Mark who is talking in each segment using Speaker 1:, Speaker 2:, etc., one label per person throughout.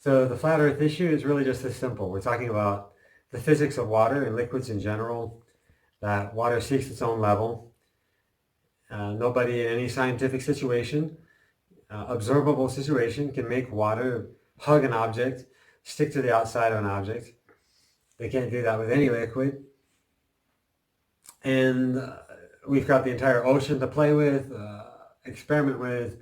Speaker 1: So the flat earth issue is really just this simple. We're talking about the physics of water and liquids in general, that water seeks its own level. Nobody in any scientific situation, observable situation, can make water hug an object, stick to the outside of an object. They can't do that with any liquid. And we've got the entire ocean to play with, experiment with,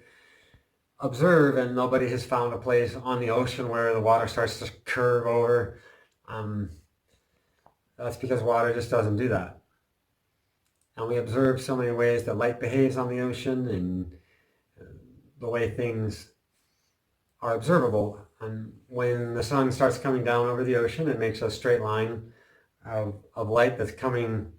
Speaker 1: observe, and nobody has found a place on the ocean where the water starts to curve over. That's because water just doesn't do that. And we observe so many ways that light behaves on the ocean and the way things are observable. And when the sun starts coming down over the ocean, it makes a straight line of light that's coming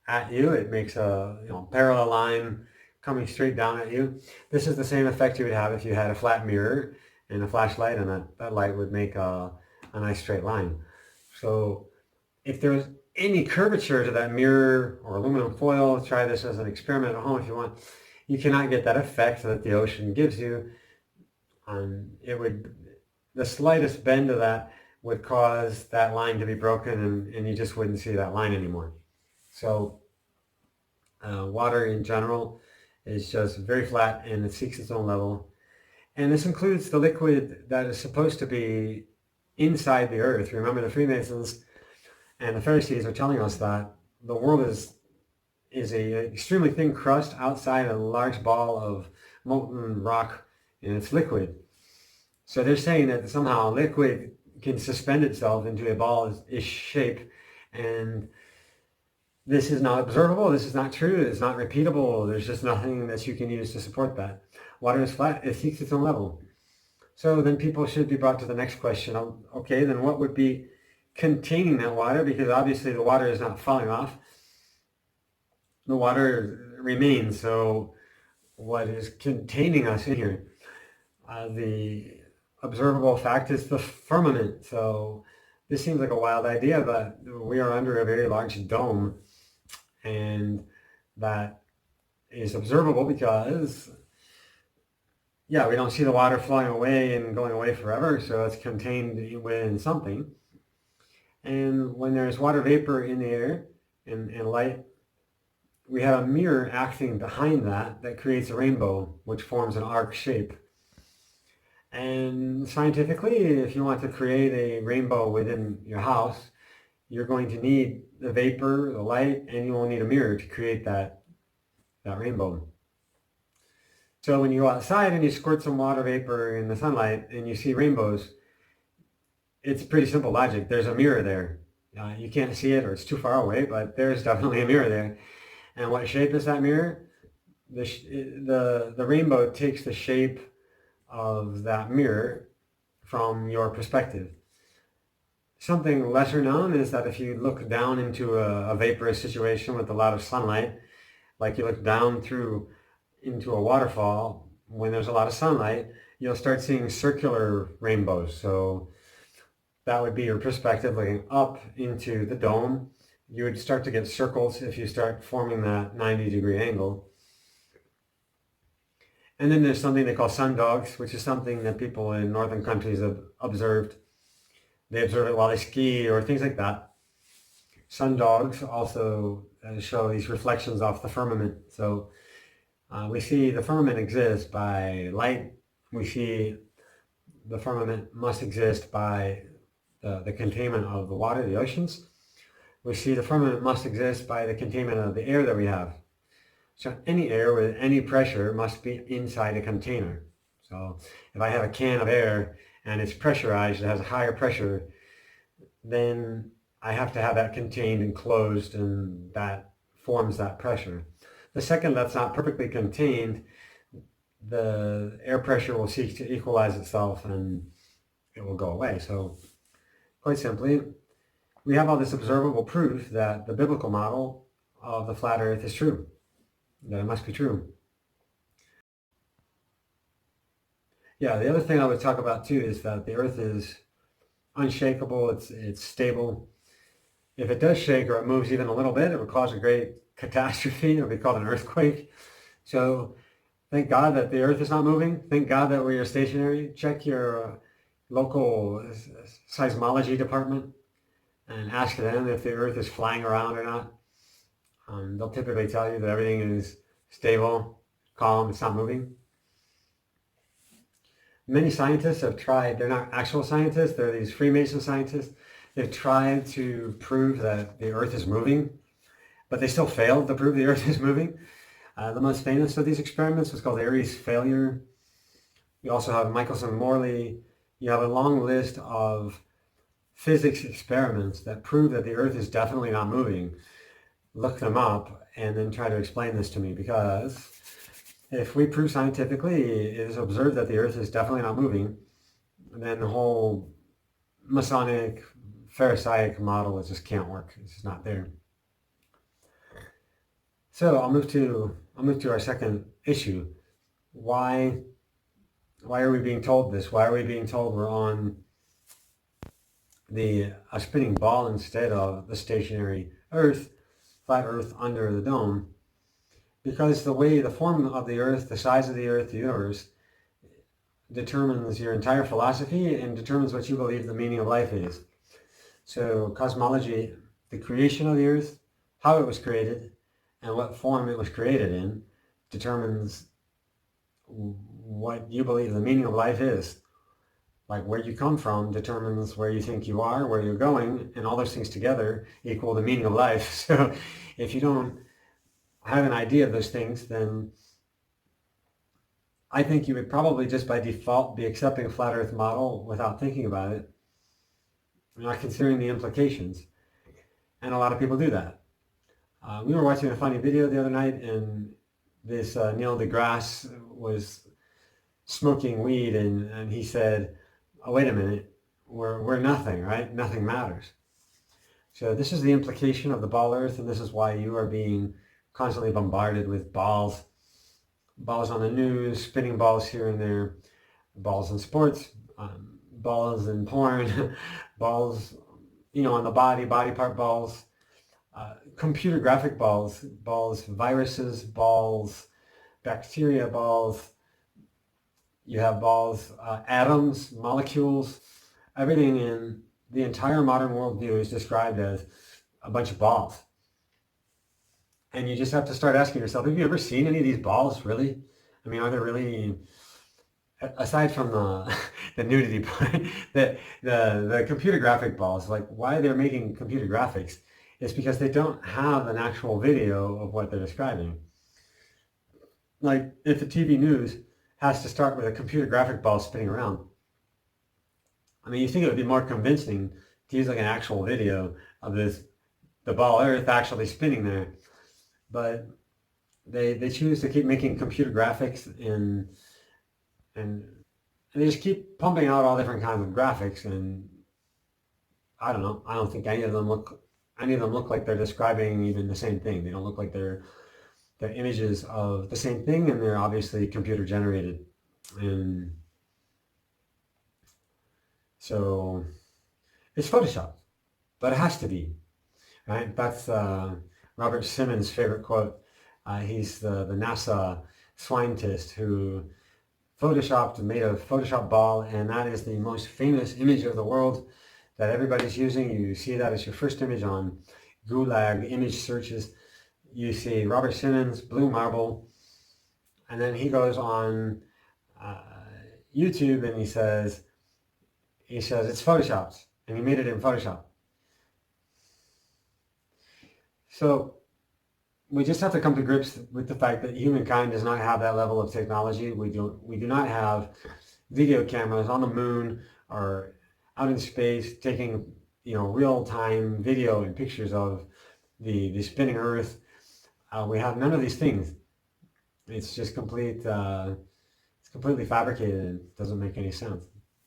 Speaker 1: at you. It makes a parallel line coming straight down at you. This is the same effect you would have if you had a flat mirror and a flashlight, and that light would make a nice straight line. So if there's any curvature to that mirror or aluminum foil, try this as an experiment at home if you want, you cannot get that effect that the ocean gives you. The slightest bend of that would cause that line to be broken, and you just wouldn't see that line anymore. So water in general is just very flat, and it seeks its own level. And this includes the liquid that is supposed to be inside the earth. Remember, the Freemasons and the Pharisees are telling us that the world is a extremely thin crust outside a large ball of molten rock, and it's liquid. So they're saying that somehow liquid can suspend itself into a ball-ish shape, and this is not observable, this is not true, it's not repeatable, there's just nothing that you can use to support that. Water is flat, it seeks its own level. So then people should be brought to the next question. Okay, then what would be containing that water? Because obviously the water is not falling off. The water remains, so what is containing us in here? The observable fact is the firmament. So this seems like a wild idea, but we are under a very large dome, and that is observable because, yeah, we don't see the water flowing away and going away forever, so it's contained within something. And when there's water vapor in the air and light, we have a mirror acting behind that creates a rainbow, which forms an arc shape. And scientifically, if you want to create a rainbow within your house, you're going to need the vapor, the light, and you will need a mirror to create that rainbow. So when you go outside and you squirt some water vapor in the sunlight and you see rainbows, it's pretty simple logic. There's a mirror there. You can't see it, or it's too far away, but there's definitely a mirror there. And what shape is that mirror? The rainbow takes the shape of that mirror from your perspective. Something lesser known is that if you look down into a vaporous situation with a lot of sunlight, like you look down into a waterfall, when there's a lot of sunlight, you'll start seeing circular rainbows. So that would be your perspective looking up into the dome. You would start to get circles if you start forming that 90-degree angle. And then there's something they call sundogs, which is something that people in northern countries have observed. They observe it while they ski or things like that. Sundogs also show these reflections off the firmament. So we see the firmament exists by light. We see the firmament must exist by the containment of the water, the oceans. We see the firmament must exist by the containment of the air that we have. So any air with any pressure must be inside a container. So if I have a can of air and it's pressurized, it has a higher pressure, then I have to have that contained and closed, and that forms that pressure. The second that's not perfectly contained, the air pressure will seek to equalize itself and it will go away. So quite simply, we have all this observable proof that the biblical model of the flat earth is true, that it must be true. Yeah, the other thing I would talk about too is that the earth is unshakable, it's stable. If it does shake or it moves even a little bit, it would cause a great catastrophe. It would be called an earthquake. So thank God that the earth is not moving. Thank God that we are stationary. Check your local seismology department and ask them if the Earth is flying around or not. They'll typically tell you that everything is stable, calm, it's not moving. Many scientists have tried, they're not actual scientists, they're these Freemason scientists. They've tried to prove that the Earth is moving, but they still failed to prove the Earth is moving. The most famous of these experiments was called Airy's failure. You also have Michelson-Morley. You have a long list of physics experiments that prove that the Earth is definitely not moving. Look them up and then try to explain this to me, because if we prove scientifically, it is observed that the Earth is definitely not moving, then the whole Masonic, Pharisaic model just can't work. It's just not there. So I'll move to our second issue. Why are we being told this? Why are we being told we're on a spinning ball instead of the stationary Earth, flat Earth under the dome? Because the form of the Earth, the size of the Earth, the universe, determines your entire philosophy and determines what you believe the meaning of life is. So cosmology, the creation of the Earth, how it was created, and what form it was created in, determines what you believe the meaning of life is. Like where you come from determines where you think you are, where you're going, and all those things together equal the meaning of life. So if you don't have an idea of those things, then I think you would probably just by default be accepting a flat Earth model without thinking about it, not considering the implications. And a lot of people do that. We were watching a funny video the other night, and this Neil deGrasse was smoking weed, and he said, oh, wait a minute, we're nothing, right? Nothing matters. So this is the implication of the ball Earth, and this is why you are being constantly bombarded with balls on the news, spinning balls here and there, balls in sports, balls in porn, balls, on the body part balls, computer graphic balls, viruses, balls, bacteria balls. You have balls, atoms, molecules. Everything in the entire modern worldview is described as a bunch of balls. And you just have to start asking yourself, have you ever seen any of these balls, really? I mean, are there really, aside from the nudity part, the computer graphic balls, like why they're making computer graphics is because they don't have an actual video of what they're describing. Like if the TV news has to start with a computer graphic ball spinning around, I mean, you think it would be more convincing to use like an actual video of the ball Earth actually spinning there. But they choose to keep making computer graphics and they just keep pumping out all different kinds of graphics, and I don't know. I don't think any of them look like they're describing even the same thing. They don't look like they're images of the same thing, and they're obviously computer generated. And so it's Photoshop, but it has to be, right? That's Robert Simmons' favorite quote. He's the NASA scientist who made a Photoshop ball, and that is the most famous image of the world that everybody's using. You see that as your first image on Gulag image searches. You see Robert Simmons, blue marble, and then he goes on YouTube and he says it's photoshopped, and he made it in Photoshop. So we just have to come to grips with the fact that humankind does not have that level of technology. We do not have video cameras on the moon or out in space taking real-time video and pictures of the spinning Earth. We have none of these things. It's just it's completely fabricated and doesn't make any sense.